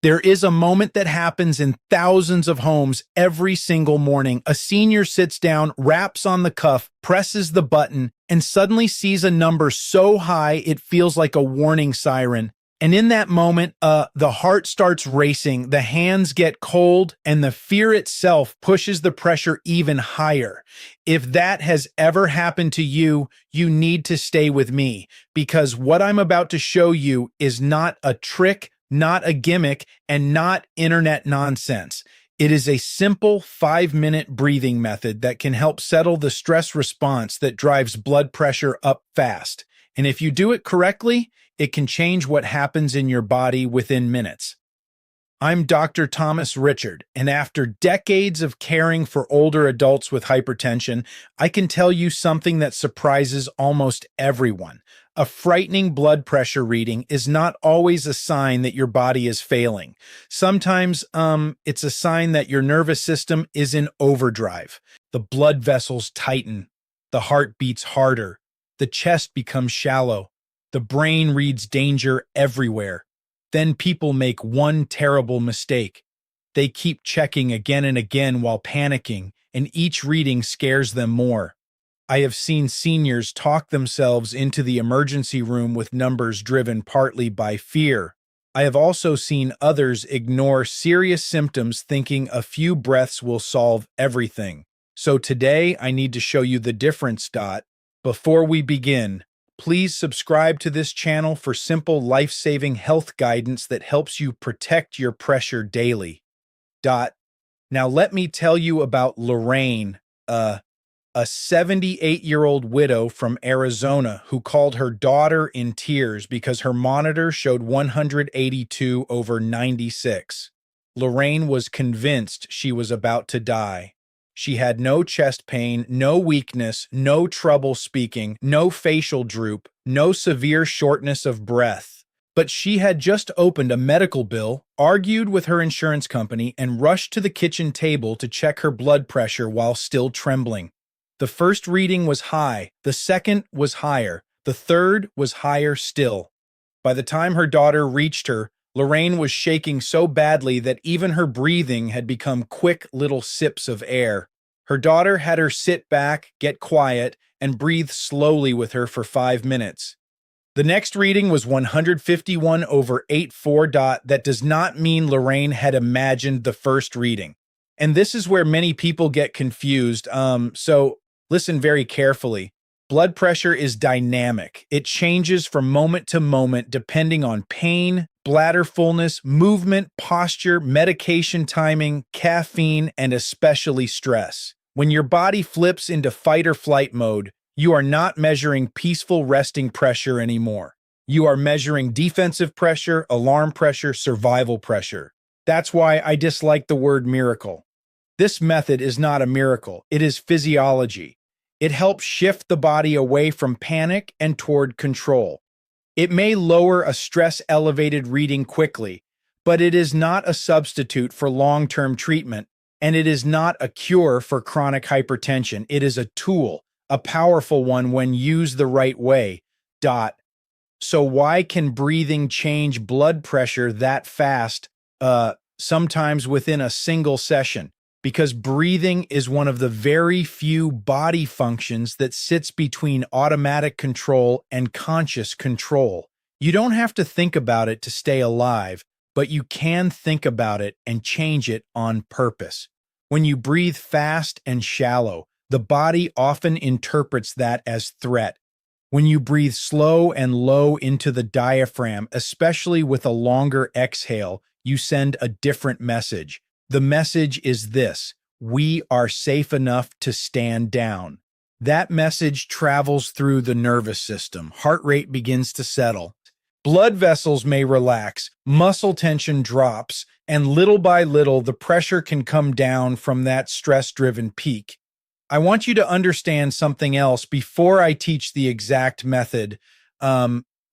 There is a moment that happens in thousands of homes every single morning. A senior sits down, raps on the cuff, presses the button, and suddenly sees a number so high it feels like a warning siren. And in that moment, the heart starts racing, the hands get cold, and the fear itself pushes the pressure even higher. If that has ever happened to you, you need to stay with me, because what I'm about to show you is not a trick, not a gimmick, and not internet nonsense. It is a simple 5-minute breathing method that can help settle the stress response that drives blood pressure up fast. And if you do it correctly, it can change what happens in your body within minutes. I'm Dr. Thomas Richard, and after decades of caring for older adults with hypertension, I can tell you something that surprises almost everyone. A frightening blood pressure reading is not always a sign that your body is failing. Sometimes, it's a sign that your nervous system is in overdrive. The blood vessels tighten, the heart beats harder, the chest becomes shallow, the brain reads danger everywhere. Then people make one terrible mistake. They keep checking again and again while panicking, and each reading scares them more. I have seen seniors talk themselves into the emergency room with numbers driven partly by fear. I have also seen others ignore serious symptoms thinking a few breaths will solve everything. So today I need to show you the difference. Before we begin, please subscribe to this channel for simple life-saving health guidance that helps you protect your pressure daily. Now let me tell you about Lorraine, a 78-year-old widow from Arizona who called her daughter in tears because her monitor showed 182/96. Lorraine was convinced she was about to die. She had no chest pain, no weakness, no trouble speaking, no facial droop, no severe shortness of breath. But she had just opened a medical bill, argued with her insurance company, and rushed to the kitchen table to check her blood pressure while still trembling. The first reading was high, the second was higher, the third was higher still. By the time her daughter reached her, Lorraine was shaking so badly that even her breathing had become quick little sips of air. Her daughter had her sit back, get quiet, and breathe slowly with her for 5 minutes. The next reading was 151/84. That does not mean Lorraine had imagined the first reading. And this is where many people get confused, so listen very carefully. Blood pressure is dynamic. It changes from moment to moment depending on pain, bladder fullness, movement, posture, medication timing, caffeine, and especially stress. When your body flips into fight or flight mode, you are not measuring peaceful resting pressure anymore. You are measuring defensive pressure, alarm pressure, survival pressure. That's why I dislike the word miracle. This method is not a miracle. It is physiology. It helps shift the body away from panic and toward control. It may lower a stress-elevated reading quickly, but it is not a substitute for long-term treatment, and it is not a cure for chronic hypertension. It is a tool, a powerful one when used the right way. So why can breathing change blood pressure that fast, sometimes within a single session? Because breathing is one of the very few body functions that sits between automatic control and conscious control. You don't have to think about it to stay alive, but you can think about it and change it on purpose. When you breathe fast and shallow, the body often interprets that as threat. When you breathe slow and low into the diaphragm, especially with a longer exhale, you send a different message. The message is this: we are safe enough to stand down. That message travels through the nervous system. Heart rate begins to settle. Blood vessels may relax, muscle tension drops, and little by little, the pressure can come down from that stress-driven peak. I want you to understand something else before I teach the exact method,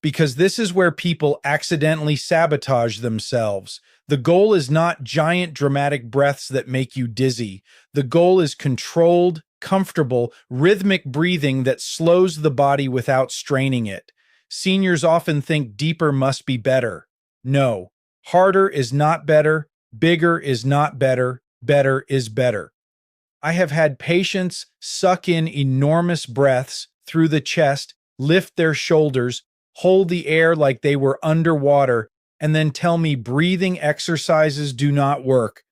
because this is where people accidentally sabotage themselves. The goal is not giant dramatic breaths that make you dizzy. The goal is controlled, comfortable, rhythmic breathing that slows the body without straining it. Seniors often think deeper must be better. No, Harder is not better. Bigger is not better. Better is better. I have had patients suck in enormous breaths through the chest, lift their shoulders, hold the air like they were underwater, and then tell me breathing exercises do not work.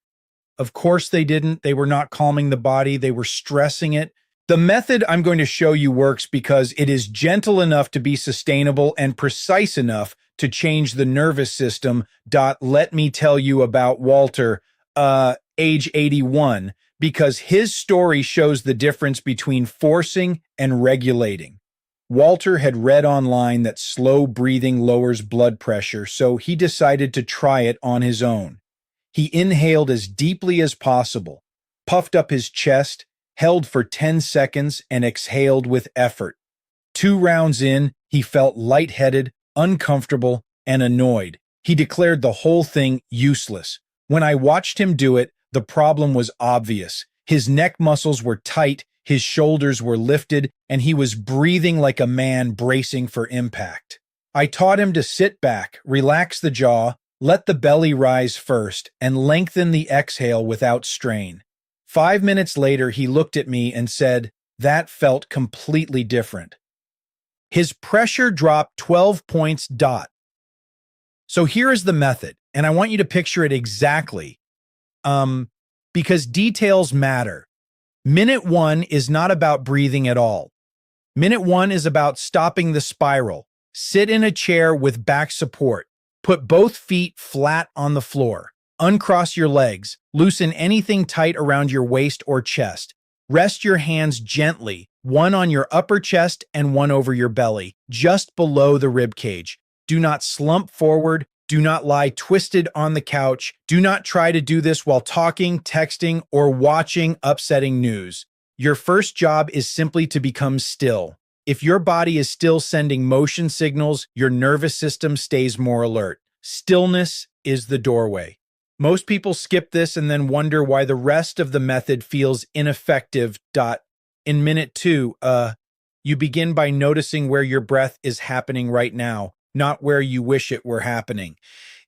Of course they didn't. They were not calming the body, they were stressing it. The method I'm going to show you works because it is gentle enough to be sustainable and precise enough to change the nervous system. Let me tell you about Walter, age 81, because his story shows the difference between forcing and regulating. Walter had read online that slow breathing lowers blood pressure, so he decided to try it on his own. He inhaled as deeply as possible, puffed up his chest, held for 10 seconds, and exhaled with effort. 2 rounds in, he felt lightheaded, uncomfortable, and annoyed. He declared the whole thing useless. When I watched him do it, the problem was obvious. His neck muscles were tight, his shoulders were lifted, and he was breathing like a man bracing for impact. I taught him to sit back, relax the jaw, let the belly rise first, and lengthen the exhale without strain. 5 minutes later, he looked at me and said, "That felt completely different." His pressure dropped 12 points. So here is the method, and I want you to picture it exactly, because details matter. Minute 1 is not about breathing at all. Minute 1 is about stopping the spiral. Sit in a chair with back support. Put both feet flat on the floor. Uncross your legs. Loosen anything tight around your waist or chest. Rest your hands gently, one on your upper chest and one over your belly, just below the rib cage. Do not slump forward. Do not lie twisted on the couch. Do not try to do this while talking, texting, or watching upsetting news. Your first job is simply to become still. If your body is still sending motion signals, your nervous system stays more alert. Stillness is the doorway. Most people skip this and then wonder why the rest of the method feels ineffective. In minute 2, you begin by noticing where your breath is happening right now, not where you wish it were happening.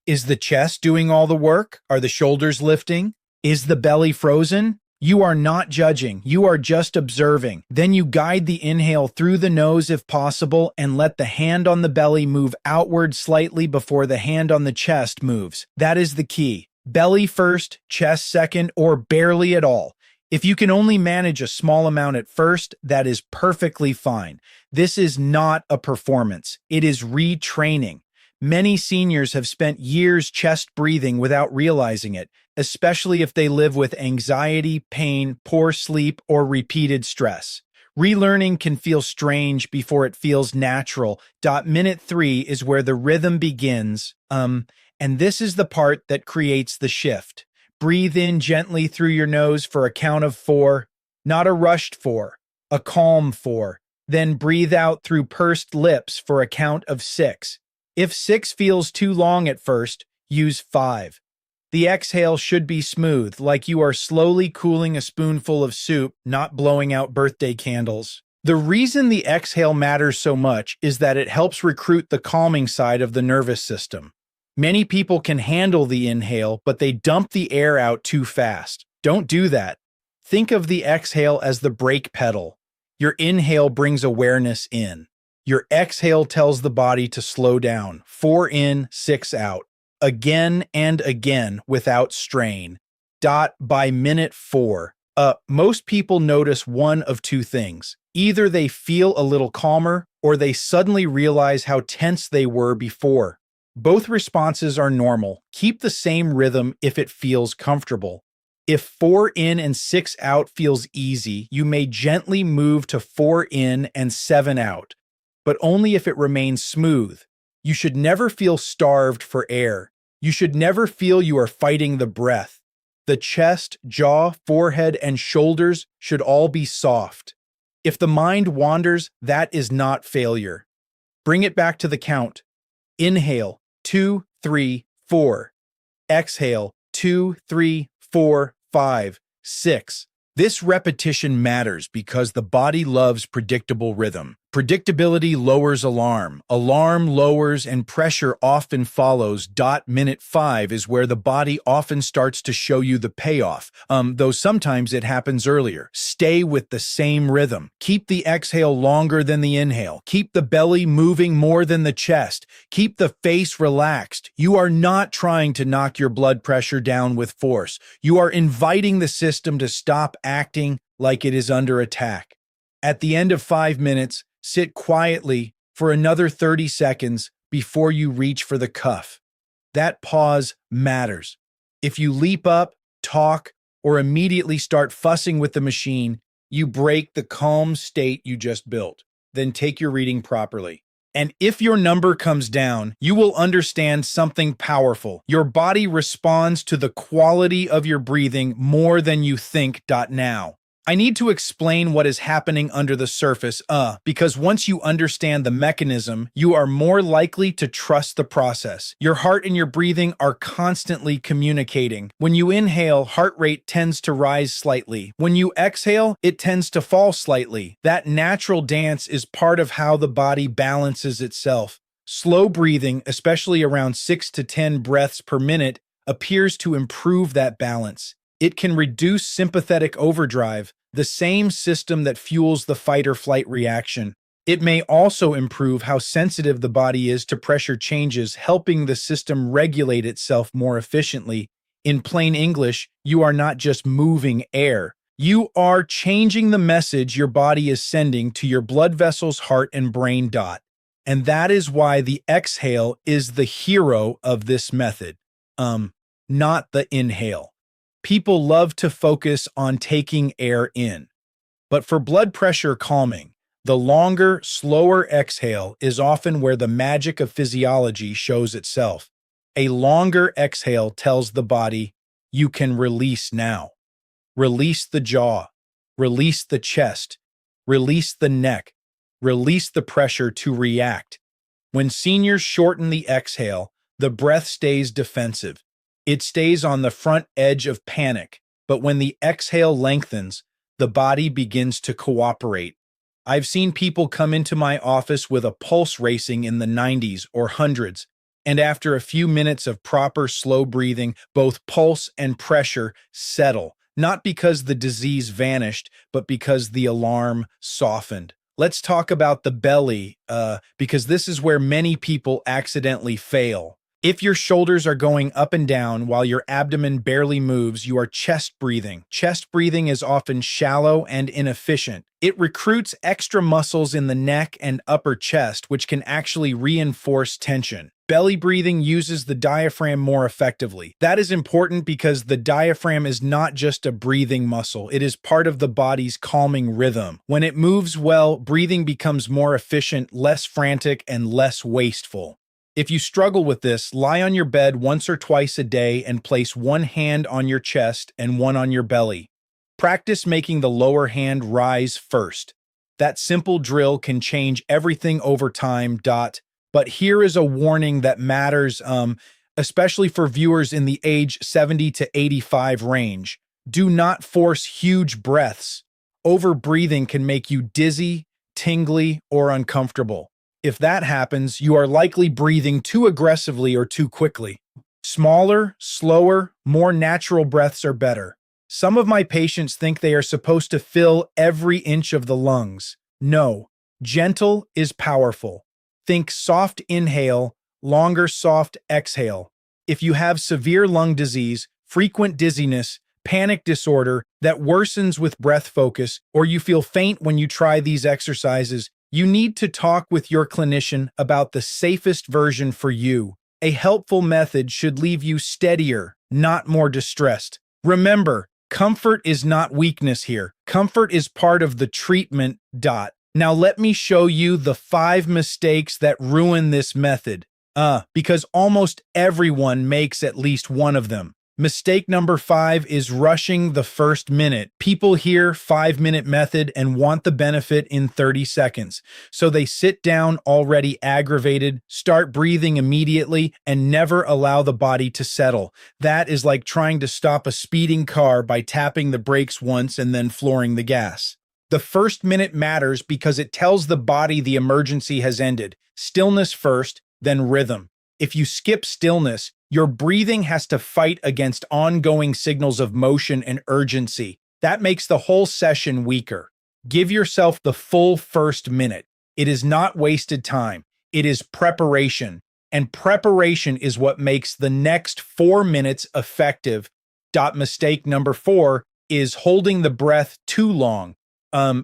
Is the chest doing all the work? Are the shoulders lifting? Is the belly frozen? You are not judging, you are just observing. Then you guide the inhale through the nose if possible and let the hand on the belly move outward slightly before the hand on the chest moves. That is the key. Belly first, chest second, or barely at all. If you can only manage a small amount at first, that is perfectly fine. This is not a performance. It is retraining. Many seniors have spent years chest breathing without realizing it, especially if they live with anxiety, pain, poor sleep, or repeated stress. Relearning can feel strange before it feels natural. Minute 3 is where the rhythm begins, and this is the part that creates the shift. Breathe in gently through your nose for a count of 4, not a rushed 4, a calm 4. Then breathe out through pursed lips for a count of 6. If 6 feels too long at first, use 5. The exhale should be smooth, like you are slowly cooling a spoonful of soup, not blowing out birthday candles. The reason the exhale matters so much is that it helps recruit the calming side of the nervous system. Many people can handle the inhale, but they dump the air out too fast. Don't do that. Think of the exhale as the brake pedal. Your inhale brings awareness in. Your exhale tells the body to slow down. 4 in, 6 out. Again and again without strain. By minute 4, most people notice one of 2 things. Either they feel a little calmer or they suddenly realize how tense they were before. Both responses are normal. Keep the same rhythm if it feels comfortable. If 4 in and 6 out feels easy, you may gently move to 4 in and 7 out, but only if it remains smooth. You should never feel starved for air. You should never feel you are fighting the breath. The chest, jaw, forehead, and shoulders should all be soft. If the mind wanders, that is not failure. Bring it back to the count. Inhale, 2, 3, 4. Exhale, 2, 3, 4, 5, 6. This repetition matters because the body loves predictable rhythm. Predictability lowers alarm. Alarm lowers and pressure often follows. Minute 5 is where the body often starts to show you the payoff, though sometimes it happens earlier. Stay with the same rhythm. Keep the exhale longer than the inhale. Keep the belly moving more than the chest. Keep the face relaxed. You are not trying to knock your blood pressure down with force. You are inviting the system to stop acting like it is under attack. At the end of 5 minutes, sit quietly for another 30 seconds before you reach for the cuff. That pause matters. If you leap up, talk, or immediately start fussing with the machine, you break the calm state you just built. Then take your reading properly. And if your number comes down, you will understand something powerful. Your body responds to the quality of your breathing more than you think. Now, I need to explain what is happening under the surface, because once you understand the mechanism, you are more likely to trust the process. Your heart and your breathing are constantly communicating. When you inhale, heart rate tends to rise slightly. When you exhale, it tends to fall slightly. That natural dance is part of how the body balances itself. Slow breathing, especially around 6 to 10 breaths per minute, appears to improve that balance. It can reduce sympathetic overdrive, the same system that fuels the fight-or-flight reaction. It may also improve how sensitive the body is to pressure changes, helping the system regulate itself more efficiently. In plain English, you are not just moving air. You are changing the message your body is sending to your blood vessels, heart, and brain. And that is why the exhale is the hero of this method, not the inhale. People love to focus on taking air in. But for blood pressure calming, the longer, slower exhale is often where the magic of physiology shows itself. A longer exhale tells the body, you can release now. Release the jaw, release the chest, release the neck, release the pressure to react. When seniors shorten the exhale, the breath stays defensive. It stays on the front edge of panic, but when the exhale lengthens, the body begins to cooperate. I've seen people come into my office with a pulse racing in the 90s or 100s, and after a few minutes of proper slow breathing, both pulse and pressure settle, not because the disease vanished, but because the alarm softened. Let's talk about the belly, because this is where many people accidentally fail. If your shoulders are going up and down while your abdomen barely moves, you are chest breathing. Chest breathing is often shallow and inefficient. It recruits extra muscles in the neck and upper chest, which can actually reinforce tension. Belly breathing uses the diaphragm more effectively. That is important because the diaphragm is not just a breathing muscle, it is part of the body's calming rhythm. When it moves well, breathing becomes more efficient, less frantic, and less wasteful. If you struggle with this, lie on your bed once or twice a day and place one hand on your chest and one on your belly. Practice making the lower hand rise first. That simple drill can change everything over time. But here is a warning that matters, especially for viewers in the age 70 to 85 range. Do not force huge breaths. Over-breathing can make you dizzy, tingly, or uncomfortable. If that happens, you are likely breathing too aggressively or too quickly. Smaller, slower, more natural breaths are better. Some of my patients think they are supposed to fill every inch of the lungs. No, gentle is powerful. Think soft inhale, longer soft exhale. If you have severe lung disease, frequent dizziness, panic disorder that worsens with breath focus, or you feel faint when you try these exercises, you need to talk with your clinician about the safest version for you. A helpful method should leave you steadier, not more distressed. Remember, comfort is not weakness here. Comfort is part of the treatment. Now let me show you the 5 mistakes that ruin this method. Because almost everyone makes at least one of them. Mistake number 5 is rushing the first minute. People hear 5-minute method and want the benefit in 30 seconds. So they sit down already aggravated, start breathing immediately, and never allow the body to settle. That is like trying to stop a speeding car by tapping the brakes once and then flooring the gas. The first minute matters because it tells the body the emergency has ended. Stillness first, then rhythm. If you skip stillness, your breathing has to fight against ongoing signals of motion and urgency. That makes the whole session weaker. Give yourself the full first minute. It is not wasted time. It is preparation. And preparation is what makes the next 4 minutes effective. Mistake number 4 is holding the breath too long,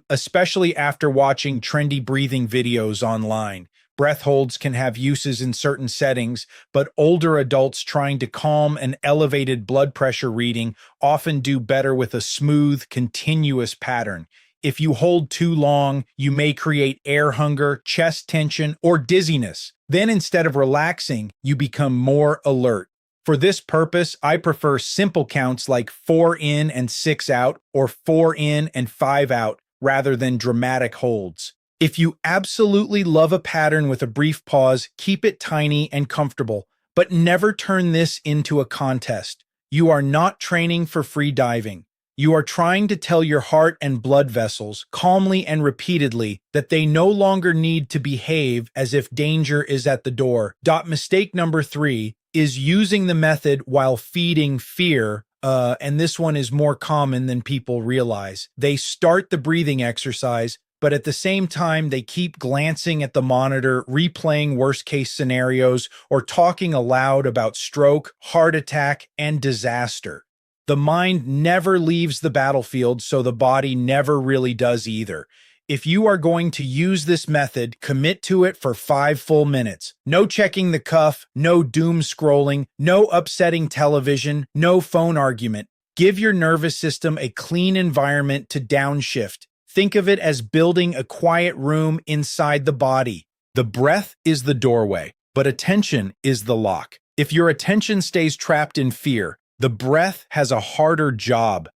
especially after watching trendy breathing videos online. Breath holds can have uses in certain settings, but older adults trying to calm an elevated blood pressure reading often do better with a smooth, continuous pattern. If you hold too long, you may create air hunger, chest tension, or dizziness. Then instead of relaxing, you become more alert. For this purpose, I prefer simple counts like 4 in and 6 out, or 4 in and 5 out, rather than dramatic holds. If you absolutely love a pattern with a brief pause, keep it tiny and comfortable, but never turn this into a contest. You are not training for free diving. You are trying to tell your heart and blood vessels, calmly and repeatedly, that they no longer need to behave as if danger is at the door. Mistake number 3 is using the method while feeding fear, and this one is more common than people realize. They start the breathing exercise, but at the same time, they keep glancing at the monitor, replaying worst-case scenarios, or talking aloud about stroke, heart attack, and disaster. The mind never leaves the battlefield, so the body never really does either. If you are going to use this method, commit to it for 5 full minutes. No checking the cuff, no doom scrolling, no upsetting television, no phone argument. Give your nervous system a clean environment to downshift. Think of it as building a quiet room inside the body. The breath is the doorway, but attention is the lock. If your attention stays trapped in fear, the breath has a harder job.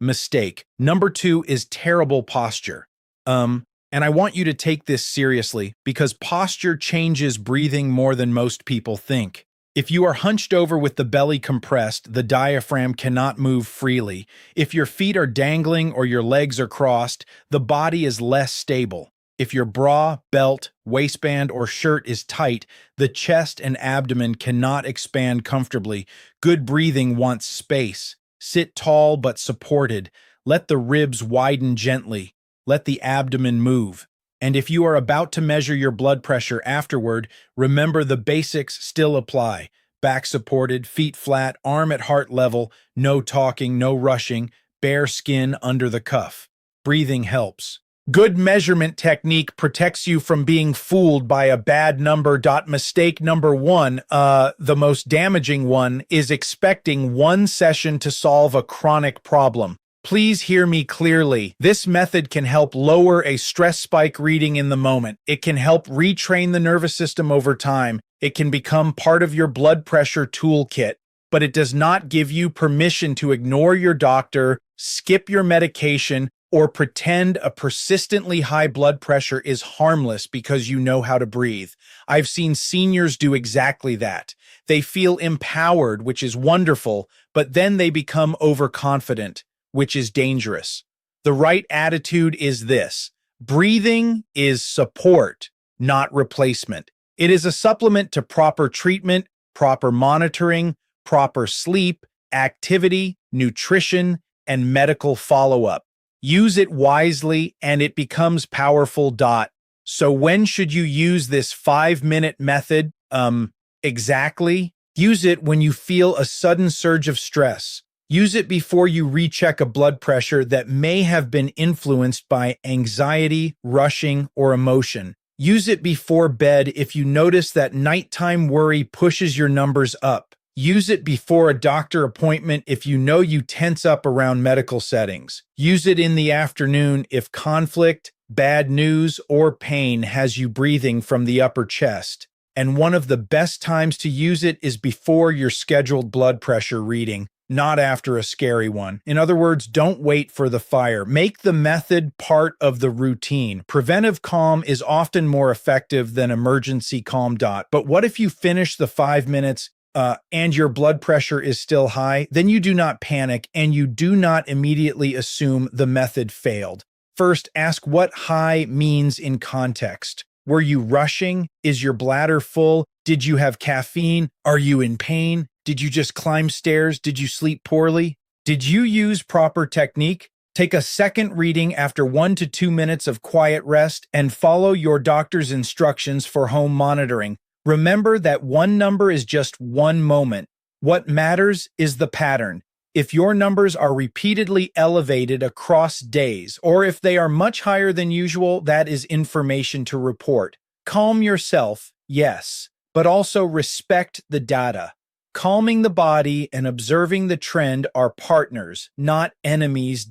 Mistake. Number 2 is terrible posture. And I want you to take this seriously because posture changes breathing more than most people think. If you are hunched over with the belly compressed, the diaphragm cannot move freely. If your feet are dangling or your legs are crossed, the body is less stable. If your bra, belt, waistband, or shirt is tight, the chest and abdomen cannot expand comfortably. Good breathing wants space. Sit tall but supported. Let the ribs widen gently. Let the abdomen move. And if you are about to measure your blood pressure afterward, remember the basics still apply. Back supported, feet flat, arm at heart level, no talking, no rushing, bare skin under the cuff. Breathing helps. Good measurement technique protects you from being fooled by a bad number. Mistake number 1, the most damaging one, is expecting one session to solve a chronic problem. Please hear me clearly. This method can help lower a stress spike reading in the moment. It can help retrain the nervous system over time. It can become part of your blood pressure toolkit, but it does not give you permission to ignore your doctor, skip your medication, or pretend a persistently high blood pressure is harmless because you know how to breathe. I've seen seniors do exactly that. They feel empowered, which is wonderful, but then they become overconfident, which is dangerous. The right attitude is this: breathing is support, not replacement. It is a supplement to proper treatment, proper monitoring, proper sleep, activity, nutrition, and medical follow-up. Use it wisely and it becomes powerful. So when should you use this 5-minute method? Exactly. Use it when you feel a sudden surge of stress. Use it before you recheck a blood pressure that may have been influenced by anxiety, rushing, or emotion. Use it before bed if you notice that nighttime worry pushes your numbers up. Use it before a doctor appointment if you know you tense up around medical settings. Use it in the afternoon if conflict, bad news, or pain has you breathing from the upper chest. And one of the best times to use it is before your scheduled blood pressure reading, not after a scary one. In other words, don't wait for the fire. Make the method part of the routine. Preventive calm is often more effective than emergency calm. But what if you finish the 5 minutes and your blood pressure is still high? Then you do not panic and you do not immediately assume the method failed. First, ask what high means in context. Were you rushing? Is your bladder full? Did you have caffeine? Are you in pain? Did you just climb stairs? Did you sleep poorly? Did you use proper technique? Take a second reading after 1 to 2 minutes of quiet rest and follow your doctor's instructions for home monitoring. Remember that one number is just one moment. What matters is the pattern. If your numbers are repeatedly elevated across days, or if they are much higher than usual, that is information to report. Calm yourself, yes, but also respect the data. Calming the body and observing the trend are partners, not enemies.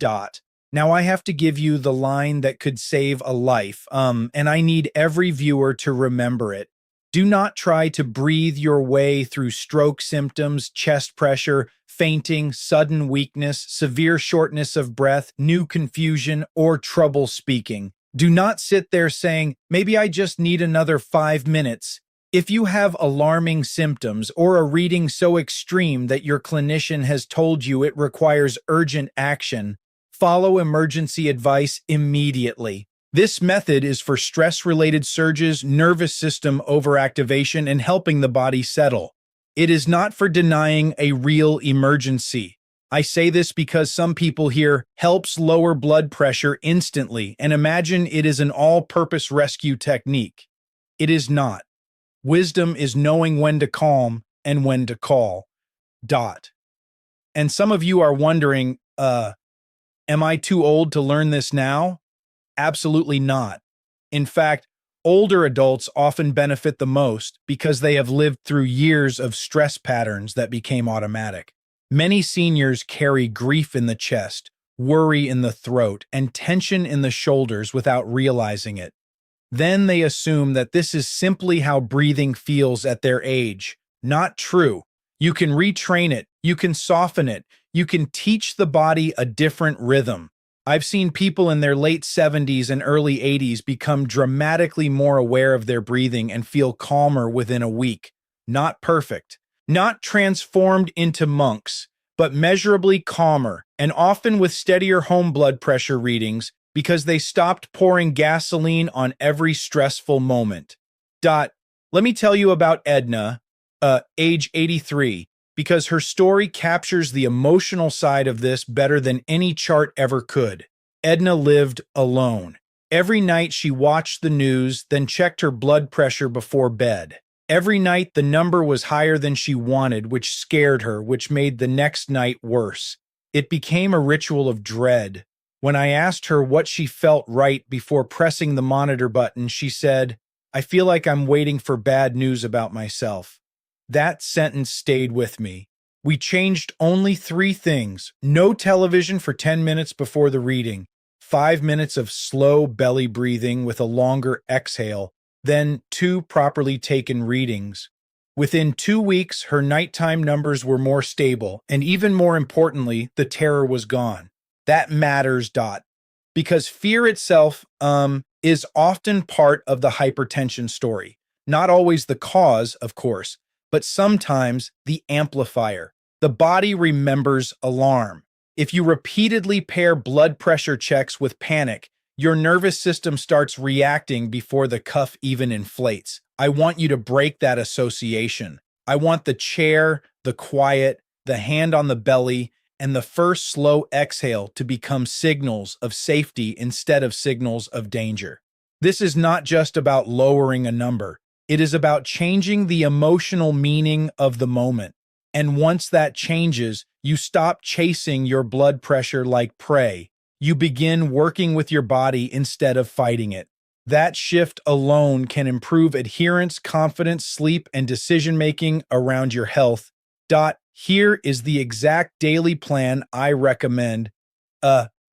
Now I have to give you the line that could save a life, and I need every viewer to remember it. Do not try to breathe your way through stroke symptoms, chest pressure, fainting, sudden weakness, severe shortness of breath, new confusion, or trouble speaking. Do not sit there saying, maybe I just need another 5 minutes. If you have alarming symptoms or a reading so extreme that your clinician has told you it requires urgent action, follow emergency advice immediately. This method is for stress-related surges, nervous system overactivation, and helping the body settle. It is not for denying a real emergency. I say this because some people hear helps lower blood pressure instantly and imagine it is an all-purpose rescue technique. It is not. Wisdom is knowing when to calm and when to call. And some of you are wondering, am I too old to learn this now? Absolutely not. In fact, older adults often benefit the most because they have lived through years of stress patterns that became automatic. Many seniors carry grief in the chest, worry in the throat, and tension in the shoulders without realizing it. Then they assume that this is simply how breathing feels at their age. Not true. You can retrain it, you can soften it, you can teach the body a different rhythm. I've seen people in their late 70s and early 80s become dramatically more aware of their breathing and feel calmer within a week. Not perfect, not transformed into monks, but measurably calmer, and often with steadier home blood pressure readings because they stopped pouring gasoline on every stressful moment. Let me tell you about Edna, age 83, because her story captures the emotional side of this better than any chart ever could. Edna lived alone. Every night she watched the news, then checked her blood pressure before bed. Every night the number was higher than she wanted, which scared her, which made the next night worse. It became a ritual of dread. When I asked her what she felt right before pressing the monitor button, she said, "I feel like I'm waiting for bad news about myself." That sentence stayed with me. We changed only 3 things: no television for 10 minutes before the reading, 5 minutes of slow belly breathing with a longer exhale, then 2 properly taken readings. Within 2 weeks, her nighttime numbers were more stable, and even more importantly, the terror was gone. That matters. Because fear itself is often part of the hypertension story. Not always the cause, of course, but sometimes the amplifier. The body remembers alarm. If you repeatedly pair blood pressure checks with panic, your nervous system starts reacting before the cuff even inflates. I want you to break that association. I want the chair, the quiet, the hand on the belly, and the first slow exhale to become signals of safety instead of signals of danger. This is not just about lowering a number. It is about changing the emotional meaning of the moment. And once that changes, you stop chasing your blood pressure like prey. You begin working with your body instead of fighting it. That shift alone can improve adherence, confidence, sleep, and decision-making around your health. Here is the exact daily plan I recommend,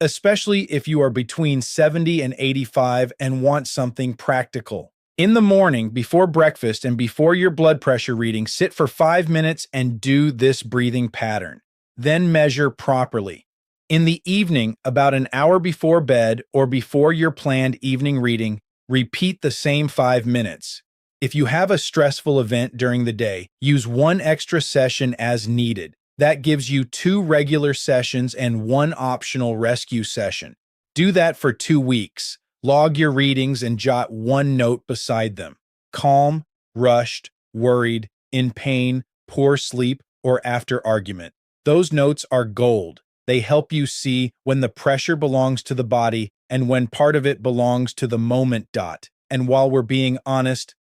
especially if you are between 70 and 85 and want something practical. In the morning, before breakfast and before your blood pressure reading, sit for 5 minutes and do this breathing pattern. Then measure properly. In the evening, about an hour before bed or before your planned evening reading, repeat the same 5 minutes. If you have a stressful event during the day, use 1 extra session as needed. That gives you 2 regular sessions and 1 optional rescue session. Do that for 2 weeks. Log your readings and jot one note beside them. Calm, rushed, worried, in pain, poor sleep, or after argument. Those notes are gold. They help you see when the pressure belongs to the body and when part of it belongs to the moment. And while we're being honest,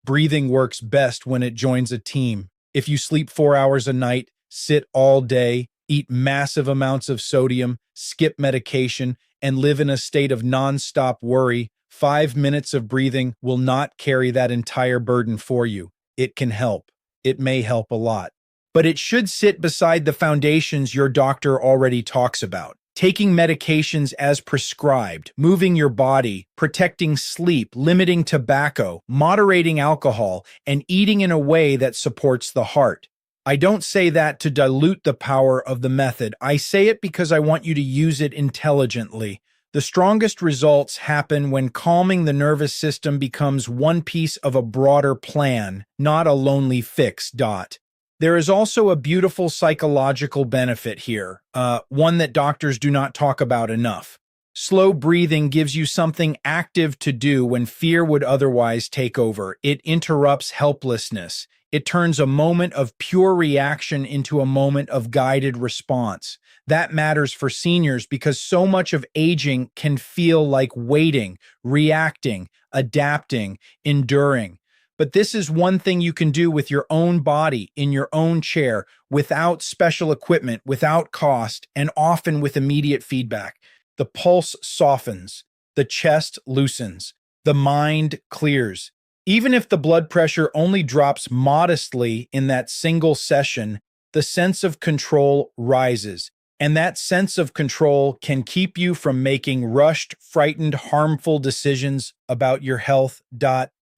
breathing works best when it joins a team. If you sleep 4 hours a night, sit all day, eat massive amounts of sodium, skip medication, and live in a state of nonstop worry, 5 minutes of breathing will not carry that entire burden for you. It can help. It may help a lot. But it should sit beside the foundations your doctor already talks about. Taking medications as prescribed, moving your body, protecting sleep, limiting tobacco, moderating alcohol, and eating in a way that supports the heart. I don't say that to dilute the power of the method. I say it because I want you to use it intelligently. The strongest results happen when calming the nervous system becomes one piece of a broader plan, not a lonely fix. There is also a beautiful psychological benefit here, one that doctors do not talk about enough. Slow breathing gives you something active to do when fear would otherwise take over. It interrupts helplessness. It turns a moment of pure reaction into a moment of guided response. That matters for seniors because so much of aging can feel like waiting, reacting, adapting, enduring. But this is one thing you can do with your own body, in your own chair, without special equipment, without cost, and often with immediate feedback. The pulse softens, the chest loosens, the mind clears. Even if the blood pressure only drops modestly in that single session, the sense of control rises. And that sense of control can keep you from making rushed, frightened, harmful decisions about your health.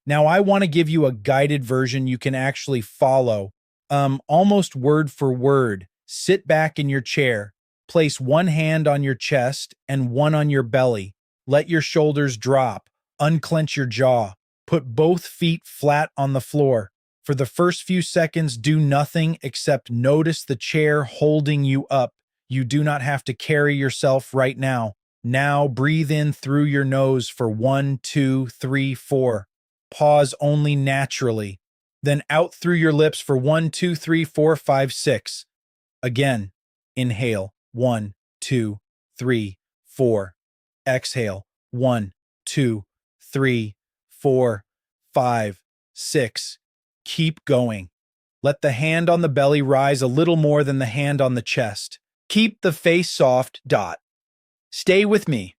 Now, I want to give you a guided version you can actually follow, almost word for word. Sit back in your chair, place one hand on your chest and one on your belly. Let your shoulders drop, unclench your jaw, put both feet flat on the floor. For the first few seconds, do nothing except notice the chair holding you up. You do not have to carry yourself right now. Now, breathe in through your nose for 1, 2, 3, 4. Pause only naturally. Then out through your lips for 1, 2, 3, 4, 5, 6. Again, inhale 1, 2, 3, 4. Exhale 1, 2, 3, 4, 5, 6. Keep going. Let the hand on the belly rise a little more than the hand on the chest. Keep the face soft. Stay with me.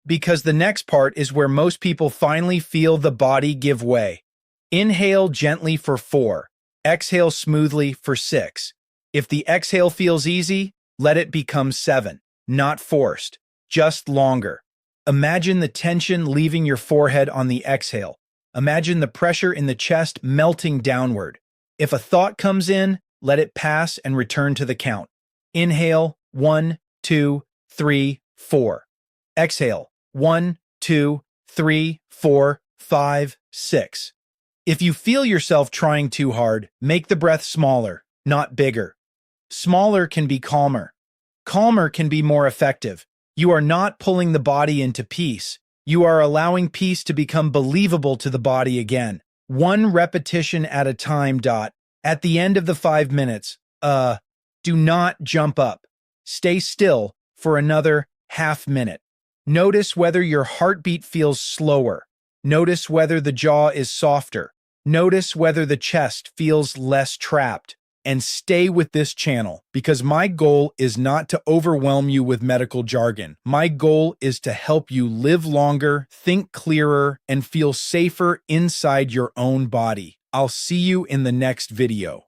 Because the next part is where most people finally feel the body give way. Inhale gently for 4. Exhale smoothly for 6. If the exhale feels easy, let it become 7. Not forced, just longer. Imagine the tension leaving your forehead on the exhale. Imagine the pressure in the chest melting downward. If a thought comes in, let it pass and return to the count. Inhale 1, 2, 3, 4. Exhale 1, 2, 3, 4, 5, 6. If you feel yourself trying too hard, make the breath smaller, not bigger. Smaller can be calmer. Calmer can be more effective. You are not pulling the body into peace. You are allowing peace to become believable to the body again. One repetition at a time. At the end of the 5 minutes, do not jump up. Stay still for another half minute. Notice whether your heartbeat feels slower. Notice whether the jaw is softer. Notice whether the chest feels less trapped. And stay with this channel because my goal is not to overwhelm you with medical jargon. My goal is to help you live longer, think clearer, and feel safer inside your own body. I'll see you in the next video.